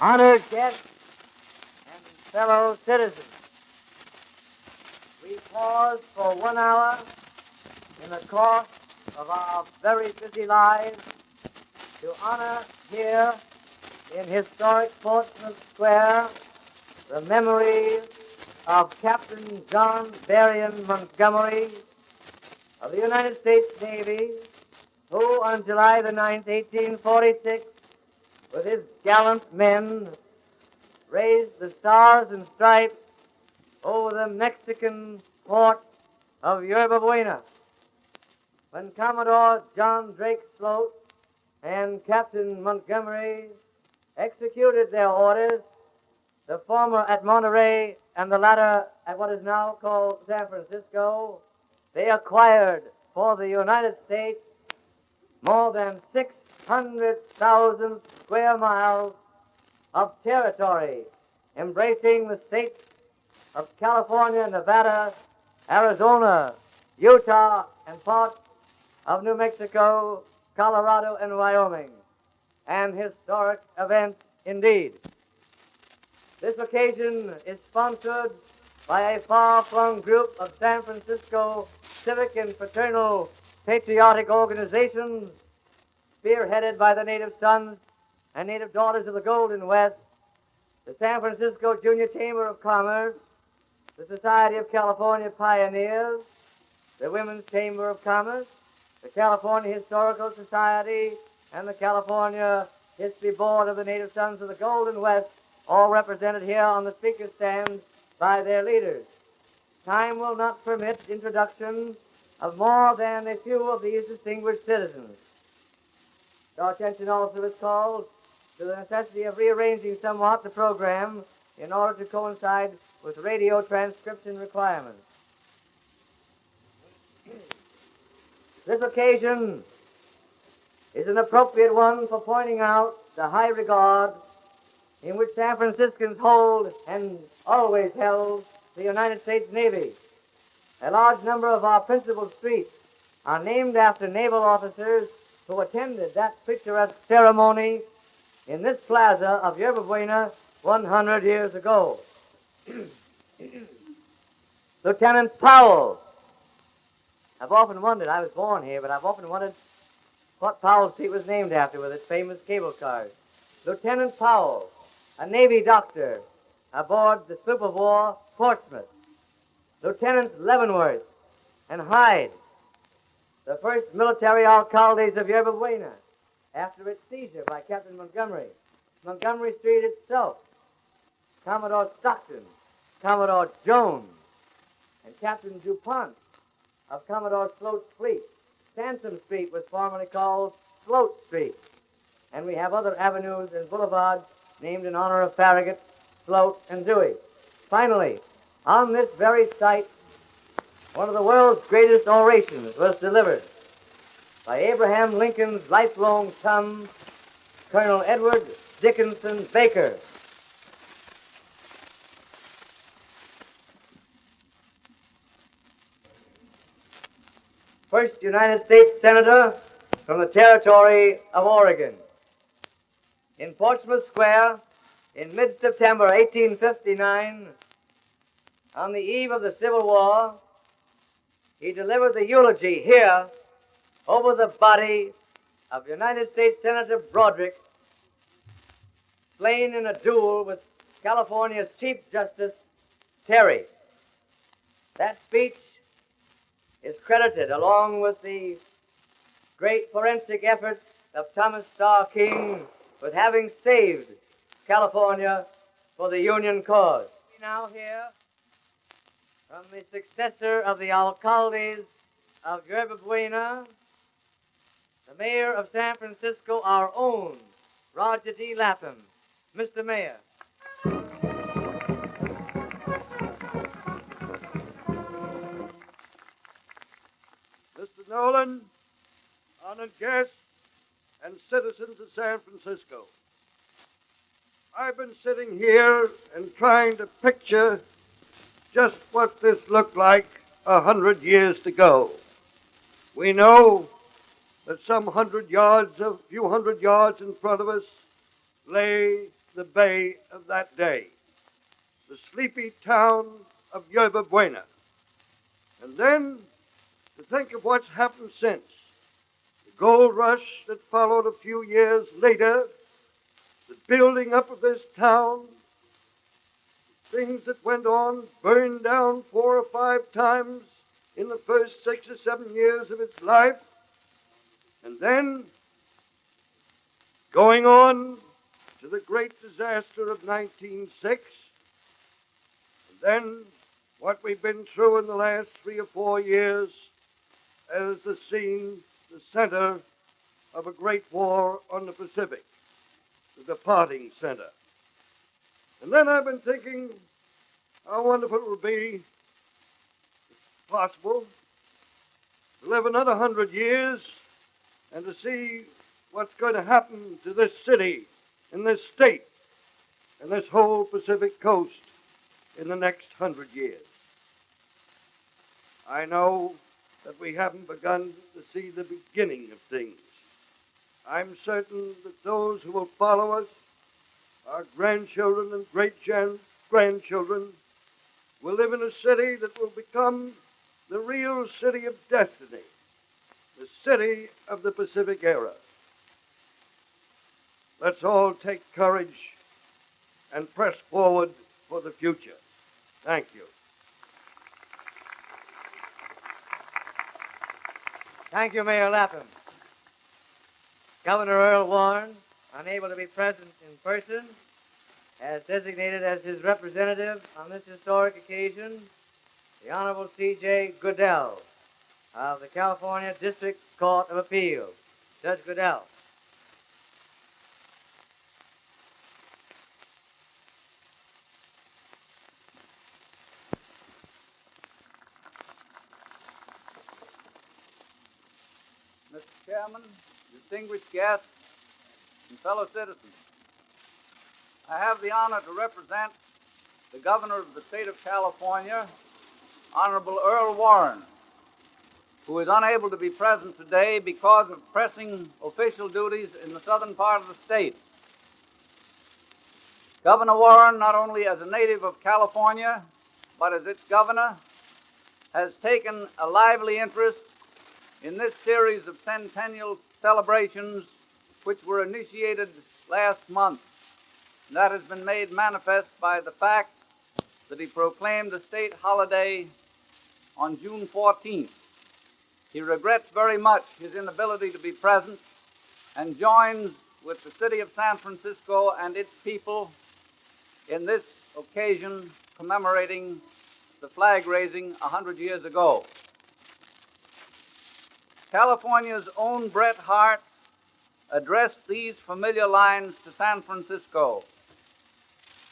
Honored guests and fellow citizens, we pause for 1 hour in the course of our very busy lives to honor here in historic Portsmouth Square the memories of Captain John Berrien Montgomery of the United States Navy, who on July the 9th, 1846, with his gallant men, raised the stars and stripes over the Mexican port of Yerba Buena. When Commodore John Drake Sloat and Captain Montgomery executed their orders, the former at Monterey and the latter at what is now called San Francisco, they acquired for the United States more than 600,000 square miles of territory, embracing the states of California, Nevada, Arizona, Utah, and parts of New Mexico, Colorado, and Wyoming. An historic event indeed. This occasion is sponsored by a far-flung group of San Francisco civic and fraternal patriotic organizations spearheaded by the native sons and native daughters of the Golden West, the San Francisco Junior Chamber of Commerce, the Society of California Pioneers, the Women's Chamber of Commerce, the California Historical Society, and the California History Board of the Native Sons of the Golden West, all represented here on the speaker's stand by their leaders. Time will not permit introduction of more than a few of these distinguished citizens. Our attention also is called to the necessity of rearranging somewhat the program in order to coincide with radio transcription requirements. This occasion is an appropriate one for pointing out the high regard in which San Franciscans hold and always held the United States Navy. A large number of our principal streets are named after naval officers who attended that picturesque ceremony in this plaza of Yerba Buena 100 years ago. Lieutenant Powell. I've often wondered, I was born here, but I've often wondered what Powell Street was named after with its famous cable cars. Lieutenant Powell, a Navy doctor aboard the sloop of war Portsmouth. Lieutenants Leavenworth and Hyde, the first military alcaldes of Yerba Buena after its seizure by Captain Montgomery. Montgomery Street itself, Commodore Stockton, Commodore Jones, and Captain DuPont of Commodore Sloat's fleet. Sansom Street was formerly called Sloat Street, and we have other avenues and boulevards named in honor of Farragut, Sloat, and Dewey. Finally, on this very site, one of the world's greatest orations was delivered by Abraham Lincoln's lifelong chum, Colonel Edward Dickinson Baker. First United States Senator from the territory of Oregon. In Portsmouth Square, in mid-September 1859, on the eve of the Civil War, he delivered the eulogy here over the body of United States Senator Broderick, slain in a duel with California's Chief Justice Terry. That speech is credited, along with the great forensic efforts of Thomas Starr King, with having saved California for the Union cause. We now hear from the successor of the alcaldes of Yerba Buena, the mayor of San Francisco, our own Roger D. Lapham. Mr. Mayor. Mr. Nolan, honored guests, and citizens of San Francisco. I've been sitting here and trying to picture just what this looked like 100 years ago. We know that some few hundred yards in front of us lay the bay of that day, the sleepy town of Yerba Buena. And then to think of what's happened since. The gold rush that followed a few years later, the building up of this town, things that went on, burned down 4 or 5 times in the first 6 or 7 years of its life, and then going on to the great disaster of 1906, and then what we've been through in the last 3 or 4 years as the scene, the center of a great war on the Pacific, the departing center. And then I've been thinking how wonderful it would be, if possible, to live another 100 years and to see what's going to happen to this city and this state and this whole Pacific coast in the next 100 years. I know that we haven't begun to see the beginning of things. I'm certain that those who will follow us, our grandchildren and great-grandchildren, will live in a city that will become the real city of destiny, the city of the Pacific era. Let's all take courage and press forward for the future. Thank you. Thank you, Mayor Lapham. Governor Earl Warren, unable to be present in person, has designated as his representative on this historic occasion the Honorable C.J. Goodell of the California District Court of Appeals. Judge Goodell. Mr. Chairman, distinguished guests, and fellow citizens, I have the honor to represent the Governor of the State of California, Honorable Earl Warren, who is unable to be present today because of pressing official duties in the southern part of the state. Governor Warren, not only as a native of California, but as its governor, has taken a lively interest in this series of centennial celebrations which were initiated last month. And that has been made manifest by the fact that he proclaimed a state holiday on June 14th. He regrets very much his inability to be present and joins with the city of San Francisco and its people in this occasion commemorating the flag raising 100 years ago. California's own Bret Harte addressed these familiar lines to San Francisco.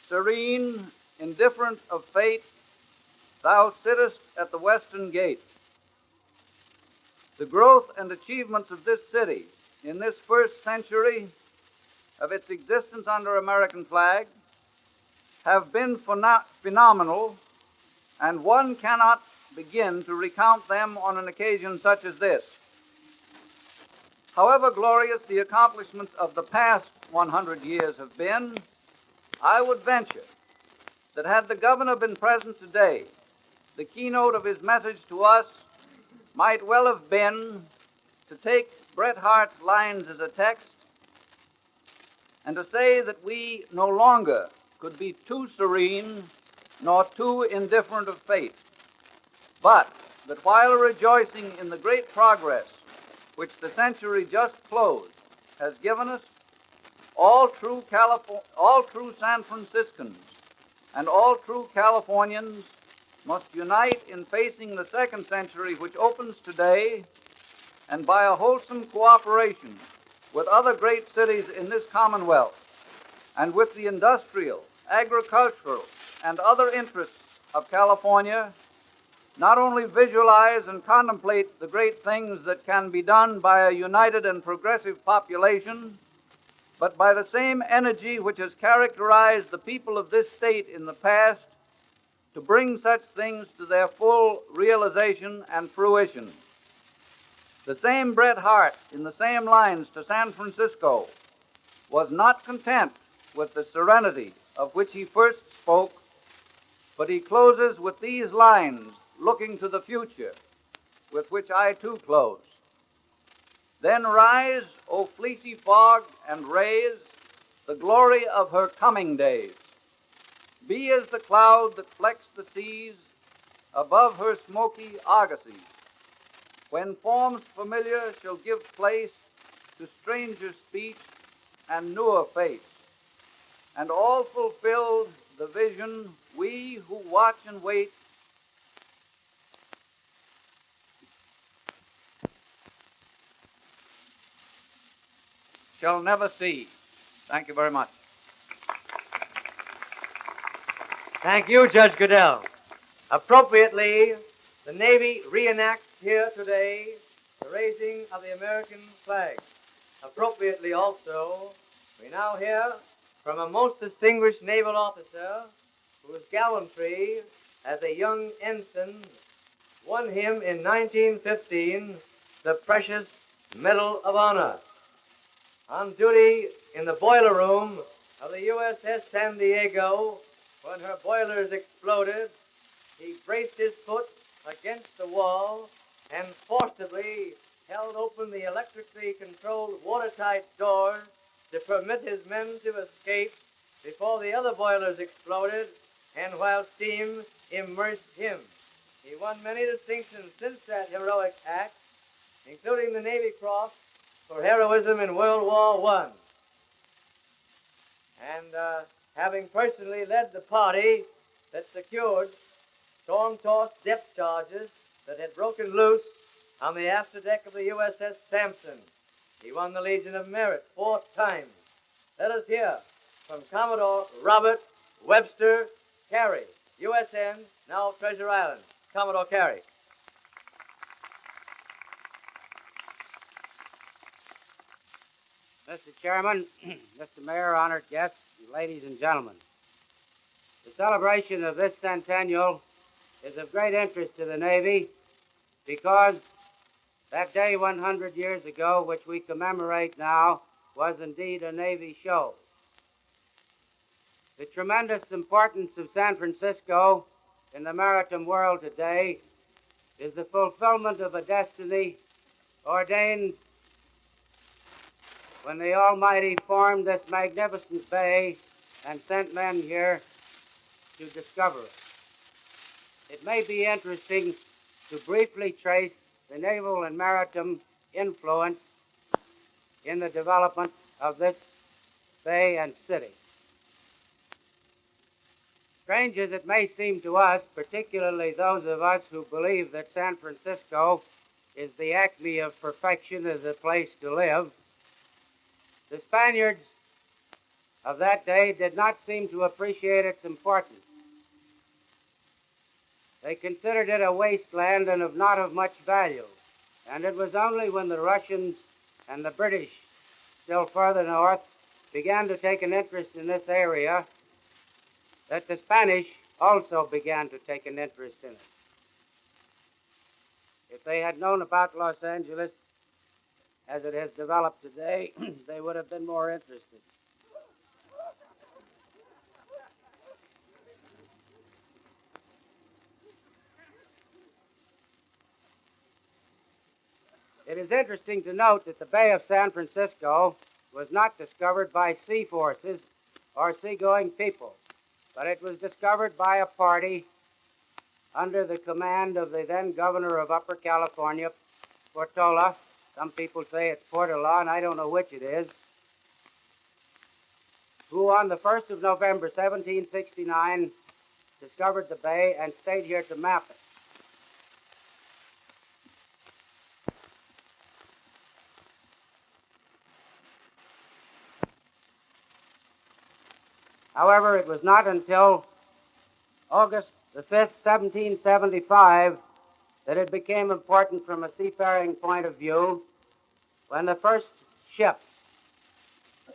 Serene, indifferent of fate, thou sittest at the western gate. The growth and achievements of this city in this first century of its existence under American flag have been phenomenal, and one cannot begin to recount them on an occasion such as this. However glorious the accomplishments of the past 100 years have been, I would venture that had the governor been present today, the keynote of his message to us might well have been to take Bret Harte's lines as a text and to say that we no longer could be too serene nor too indifferent of fate, but that while rejoicing in the great progress which the century just closed has given us, all true San Franciscans and all true Californians must unite in facing the second century which opens today, and by a wholesome cooperation with other great cities in this Commonwealth and with the industrial, agricultural, and other interests of California, not only visualize and contemplate the great things that can be done by a united and progressive population, but by the same energy which has characterized the people of this state in the past, to bring such things to their full realization and fruition. The same Bret Harte, in the same lines to San Francisco, was not content with the serenity of which he first spoke, but he closes with these lines, looking to the future, with which I too close. Then rise, O fleecy fog, and raise the glory of her coming days. Be as the cloud that flecks the seas above her smoky argosies, when forms familiar shall give place to stranger speech and newer face, and all fulfilled the vision we who watch and wait shall never see. Thank you very much. Thank you, Judge Goodell. Appropriately, the Navy reenacts here today the raising of the American flag. Appropriately also, we now hear from a most distinguished naval officer whose gallantry as a young ensign won him in 1915 the precious Medal of Honor. On duty in the boiler room of the USS San Diego, when her boilers exploded, he braced his foot against the wall and forcibly held open the electrically controlled watertight doors to permit his men to escape before the other boilers exploded and while steam immersed him. He won many distinctions since that heroic act, including the Navy Cross for heroism in World War I. And having personally led the party that secured storm-tossed depth charges that had broken loose on the afterdeck of the USS Sampson, he won the Legion of Merit 4 times. Let us hear from Commodore Robert Webster Cary, USN, now Treasure Island. Commodore Cary. Mr. Chairman, Mr. Mayor, honored guests, ladies and gentlemen. The celebration of this centennial is of great interest to the Navy because that day 100 years ago, which we commemorate now, was indeed a Navy show. The tremendous importance of San Francisco in the maritime world today is the fulfillment of a destiny ordained when the Almighty formed this magnificent bay and sent men here to discover it. It may be interesting to briefly trace the naval and maritime influence in the development of this bay and city. Strange as it may seem to us, particularly those of us who believe that San Francisco is the acme of perfection as a place to live, the Spaniards of that day did not seem to appreciate its importance. They considered it a wasteland and not of much value, and it was only when the Russians and the British, still further north, began to take an interest in this area that the Spanish also began to take an interest in it. If they had known about Los Angeles as it has developed today, they would have been more interested. It is interesting to note that the Bay of San Francisco was not discovered by sea forces or seagoing people, but it was discovered by a party under the command of the then governor of Upper California, Portola. Some people say it's Portola, and I don't know which it is, who on the 1st of November, 1769, discovered the bay and stayed here to map it. However, it was not until August the 5th, 1775, that it became important from a seafaring point of view when the first ships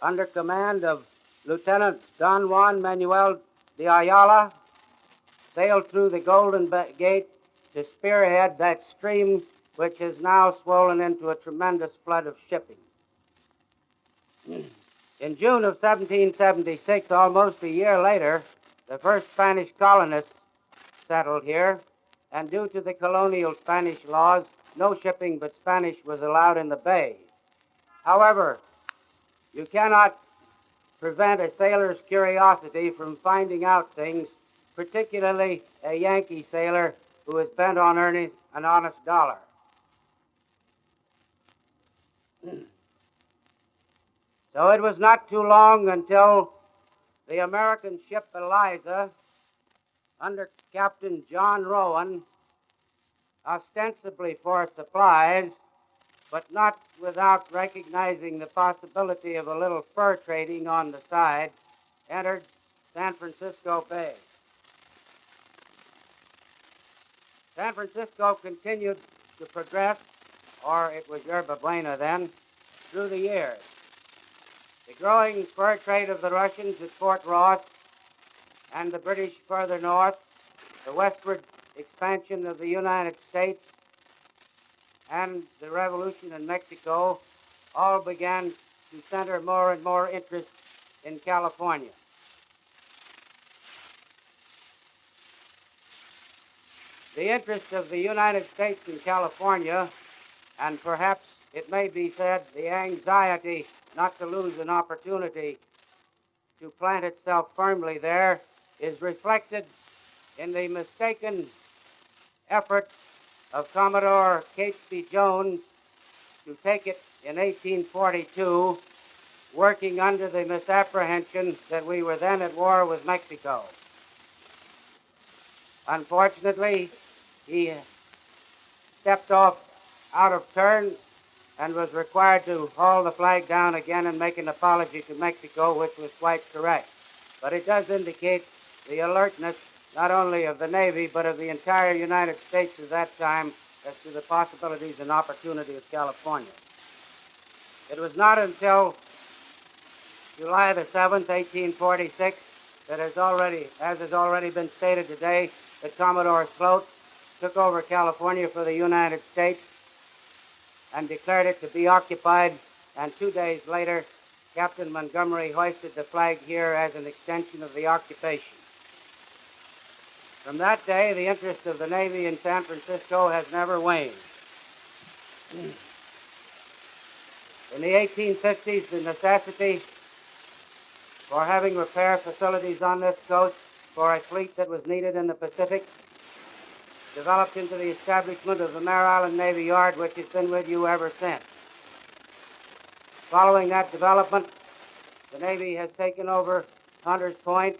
under command of Lieutenant Don Juan Manuel de Ayala sailed through the Golden Gate to spearhead that stream which has now swollen into a tremendous flood of shipping. In June of 1776, almost a year later, the first Spanish colonists settled here, and due to the colonial Spanish laws, no shipping but Spanish was allowed in the bay. However, you cannot prevent a sailor's curiosity from finding out things, particularly a Yankee sailor who is bent on earning an honest dollar. So it was not too long until the American ship Eliza, under Captain John Rowan, ostensibly for supplies, but not without recognizing the possibility of a little fur trading on the side, entered San Francisco Bay. San Francisco continued to progress, or it was Yerba Buena then, through the years. The growing fur trade of the Russians at Fort Ross and the British further north, the westward expansion of the United States, and the revolution in Mexico all began to center more and more interest in California. The interest of the United States in California, and perhaps it may be said the anxiety not to lose an opportunity to plant itself firmly there, is reflected in the mistaken effort of Commodore Catesby Jones to take it in 1842, working under the misapprehension that we were then at war with Mexico. Unfortunately, he stepped off out of turn and was required to haul the flag down again and make an apology to Mexico, which was quite correct. But it does indicate the alertness not only of the Navy, but of the entire United States at that time as to the possibilities and opportunities of California. It was not until July the 7th, 1846, that as has already been stated today, that Commodore Sloat took over California for the United States and declared it to be occupied, and 2 days later, Captain Montgomery hoisted the flag here as an extension of the occupation. From that day, the interest of the Navy in San Francisco has never waned. In the 1850s, the necessity for having repair facilities on this coast for a fleet that was needed in the Pacific developed into the establishment of the Mare Island Navy Yard, which has been with you ever since. Following that development, the Navy has taken over Hunters Point,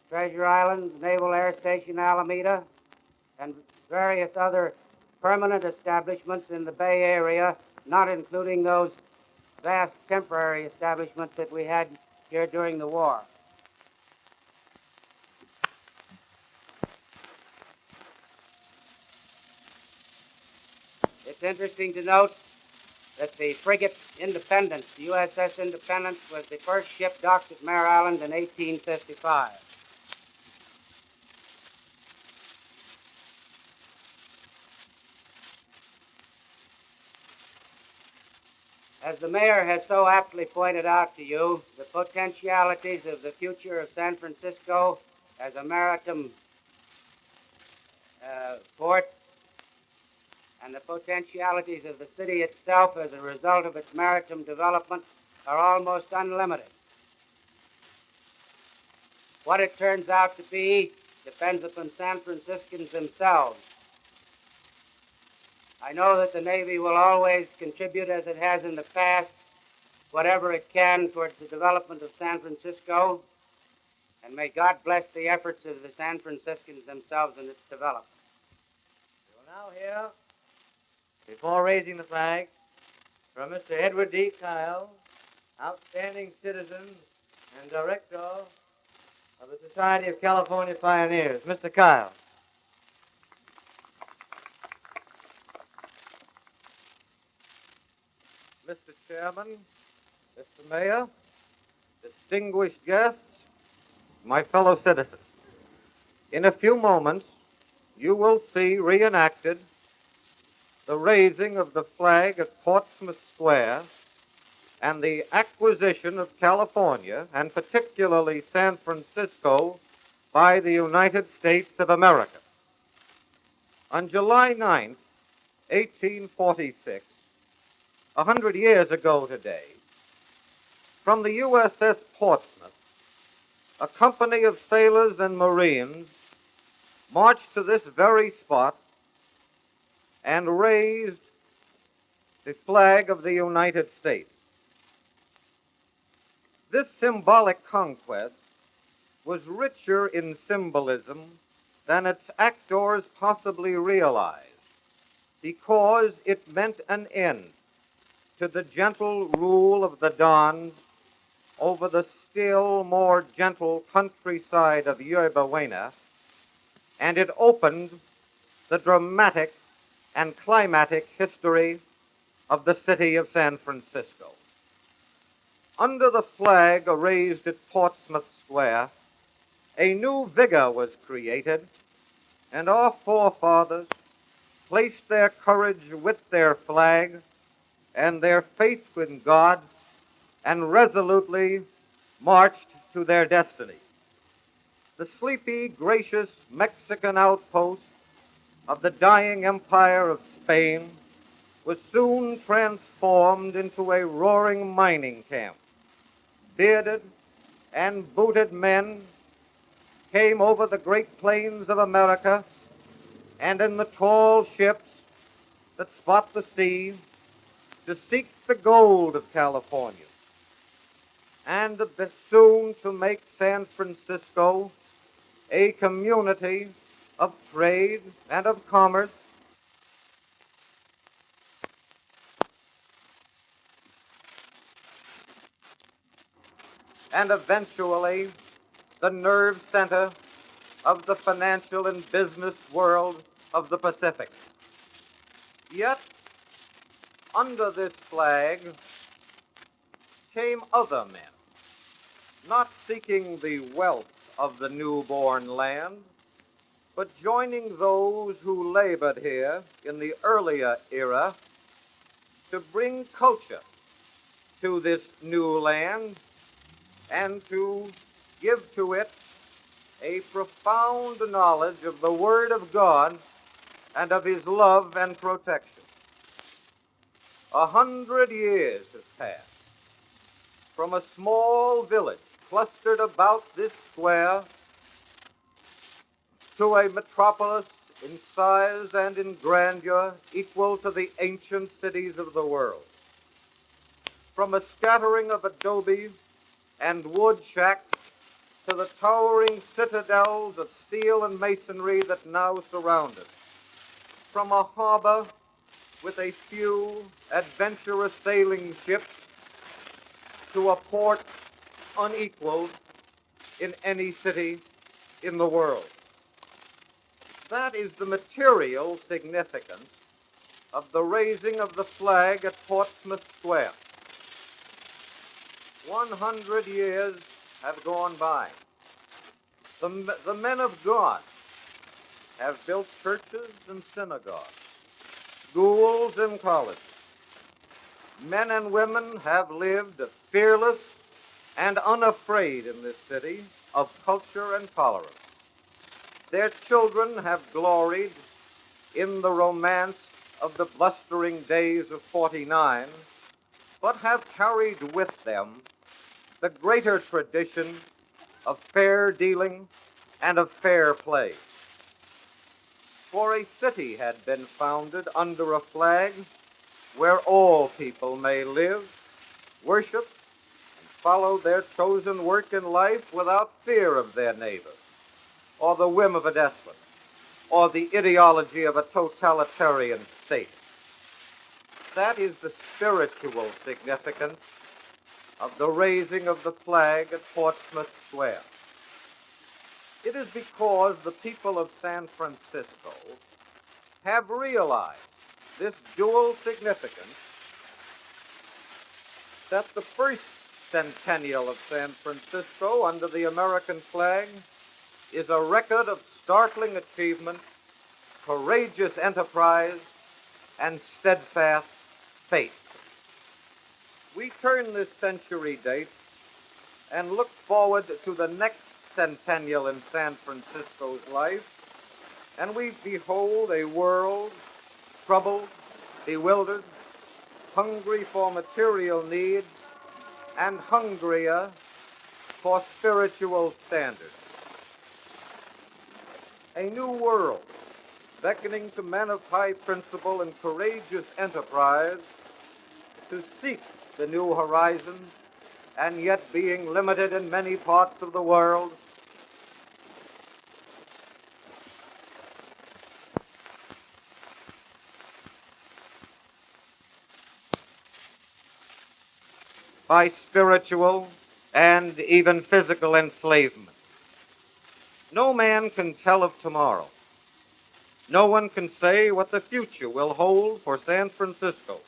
Treasure Island, Naval Air Station Alameda, and various other permanent establishments in the Bay Area, not including those vast temporary establishments that we had here during the war. It's interesting to note that the frigate Independence, the USS Independence, was the first ship docked at Mare Island in 1855. As the mayor has so aptly pointed out to you, the potentialities of the future of San Francisco as a maritime port and the potentialities of the city itself as a result of its maritime development are almost unlimited. What it turns out to be depends upon San Franciscans themselves. I know that the Navy will always contribute, as it has in the past, whatever it can towards the development of San Francisco, and may God bless the efforts of the San Franciscans themselves in its development. We will now hear, before raising the flag, from Mr. Edward D. Kyle, outstanding citizen and director of the Society of California Pioneers. Mr. Kyle. Mr. Chairman, Mr. Mayor, distinguished guests, my fellow citizens, in a few moments you will see reenacted the raising of the flag at Portsmouth Square and the acquisition of California, and particularly San Francisco, by the United States of America. On July 9th, 1846, 100 years ago today, from the USS Portsmouth, a company of sailors and Marines marched to this very spot and raised the flag of the United States. This symbolic conquest was richer in symbolism than its actors possibly realized, because it meant an end to the gentle rule of the Dons over the still more gentle countryside of Yerba Buena, and it opened the dramatic and climatic history of the city of San Francisco. Under the flag raised at Portsmouth Square, a new vigor was created, and our forefathers placed their courage with their flag and their faith in God, and resolutely marched to their destiny. The sleepy, gracious Mexican outpost of the dying empire of Spain was soon transformed into a roaring mining camp. Bearded and booted men came over the great plains of America, and in the tall ships that spot the sea, to seek the gold of California, and soon to make San Francisco a community of trade and of commerce, and eventually the nerve center of the financial and business world of the Pacific. Yet, under this flag came other men, not seeking the wealth of the newborn land, but joining those who labored here in the earlier era to bring culture to this new land and to give to it a profound knowledge of the Word of God and of His love and protection. 100 years have passed from a small village clustered about this square to a metropolis in size and in grandeur equal to the ancient cities of the world. From a scattering of adobe and wood shacks to the towering citadels of steel and masonry that now surround it. From a harbor with a few adventurous sailing ships to a port unequaled in any city in the world. That is the material significance of the raising of the flag at Portsmouth Square. 100 years have gone by. The men of God have built churches and synagogues, schools and colleges. Men and women have lived fearless and unafraid in this city of culture and tolerance. Their children have gloried in the romance of the blustering days of '49, but have carried with them the greater tradition of fair dealing and of fair play. For a city had been founded under a flag where all people may live, worship, and follow their chosen work in life without fear of their neighbor, or the whim of a despot, or the ideology of a totalitarian state. That is the spiritual significance of the raising of the flag at Portsmouth Square. It is because the people of San Francisco have realized this dual significance that the first centennial of San Francisco under the American flag is a record of startling achievement, courageous enterprise, and steadfast faith. We turn this century date and look forward to the next centennial in San Francisco's life, and we behold a world troubled, bewildered, hungry for material needs, and hungrier for spiritual standards. A new world beckoning to men of high principle and courageous enterprise to seek the new horizons, and yet being limited in many parts of the world by spiritual and even physical enslavement. No man can tell of tomorrow. No one can say what the future will hold for San Francisco.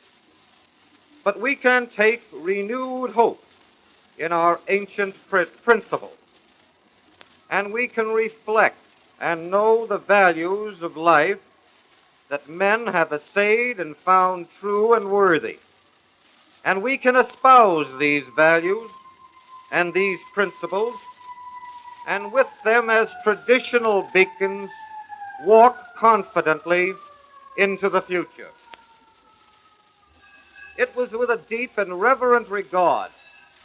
But we can take renewed hope in our ancient principles, and we can reflect and know the values of life that men have essayed and found true and worthy. And we can espouse these values and these principles, and with them as traditional beacons, walk confidently into the future. It was with a deep and reverent regard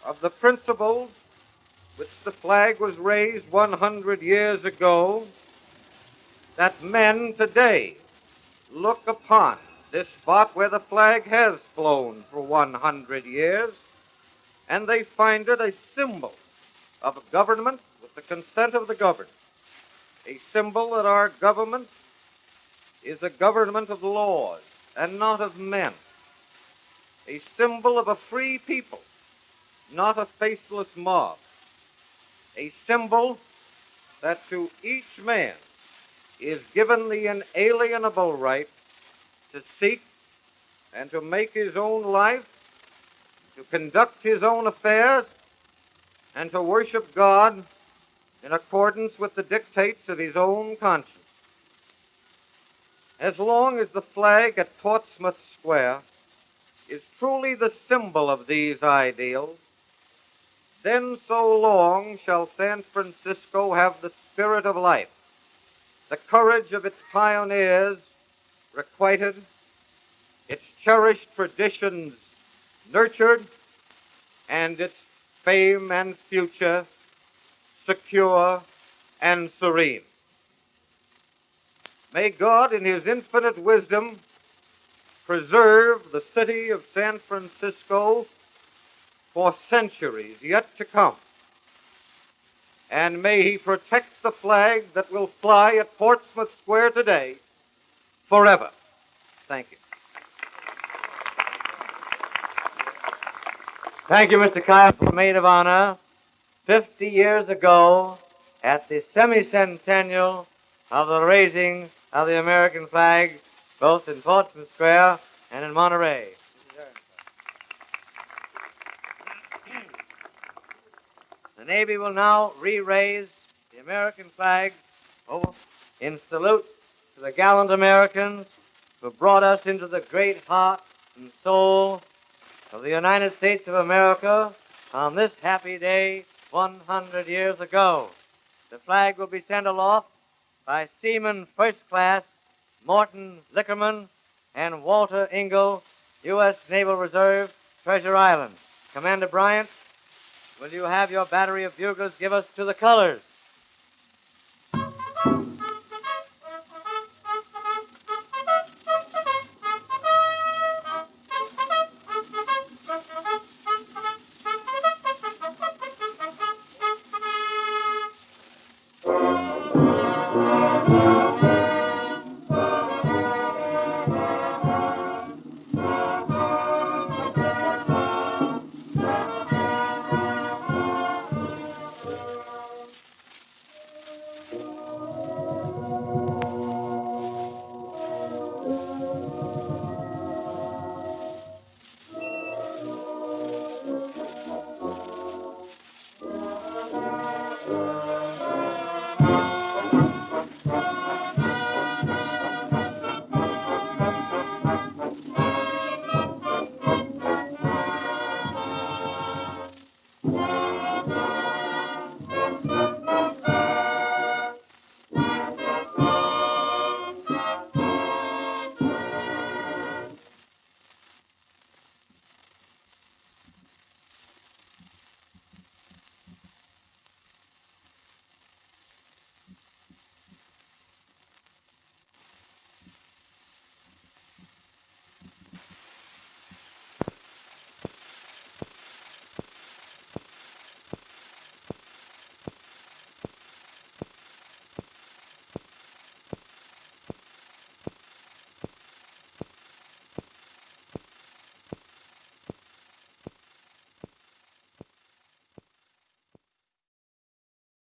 of the principles which the flag was raised 100 years ago that men today look upon this spot where the flag has flown for 100 years, and they find it a symbol of a government with the consent of the governed, a symbol that our government is a government of laws and not of men, a symbol of a free people, not a faceless mob, a symbol that to each man is given the inalienable right to seek and to make his own life, to conduct his own affairs, and to worship God in accordance with the dictates of his own conscience. As long as the flag at Portsmouth Square is truly the symbol of these ideals, then so long shall San Francisco have the spirit of life, the courage of its pioneers requited, its cherished traditions nurtured, and its fame and future secure and serene. May God, in His infinite wisdom, preserve the city of San Francisco for centuries yet to come. And may He protect the flag that will fly at Portsmouth Square today forever. Thank you. Thank you, Mr. Kyle, maid of honor. 50 years ago, at the semi-centennial of the raising of the American flag, both in Portsmouth Square and in Monterey. The Navy will now re-raise the American flag over in salute to the gallant Americans who brought us into the great heart and soul of the United States of America on this happy day 100 years ago. The flag will be sent aloft by Seaman First Class Morton Lickerman and Walter Ingle, U.S. Naval Reserve, Treasure Island. Commander Bryant, will you have your battery of buglers give us to the colors?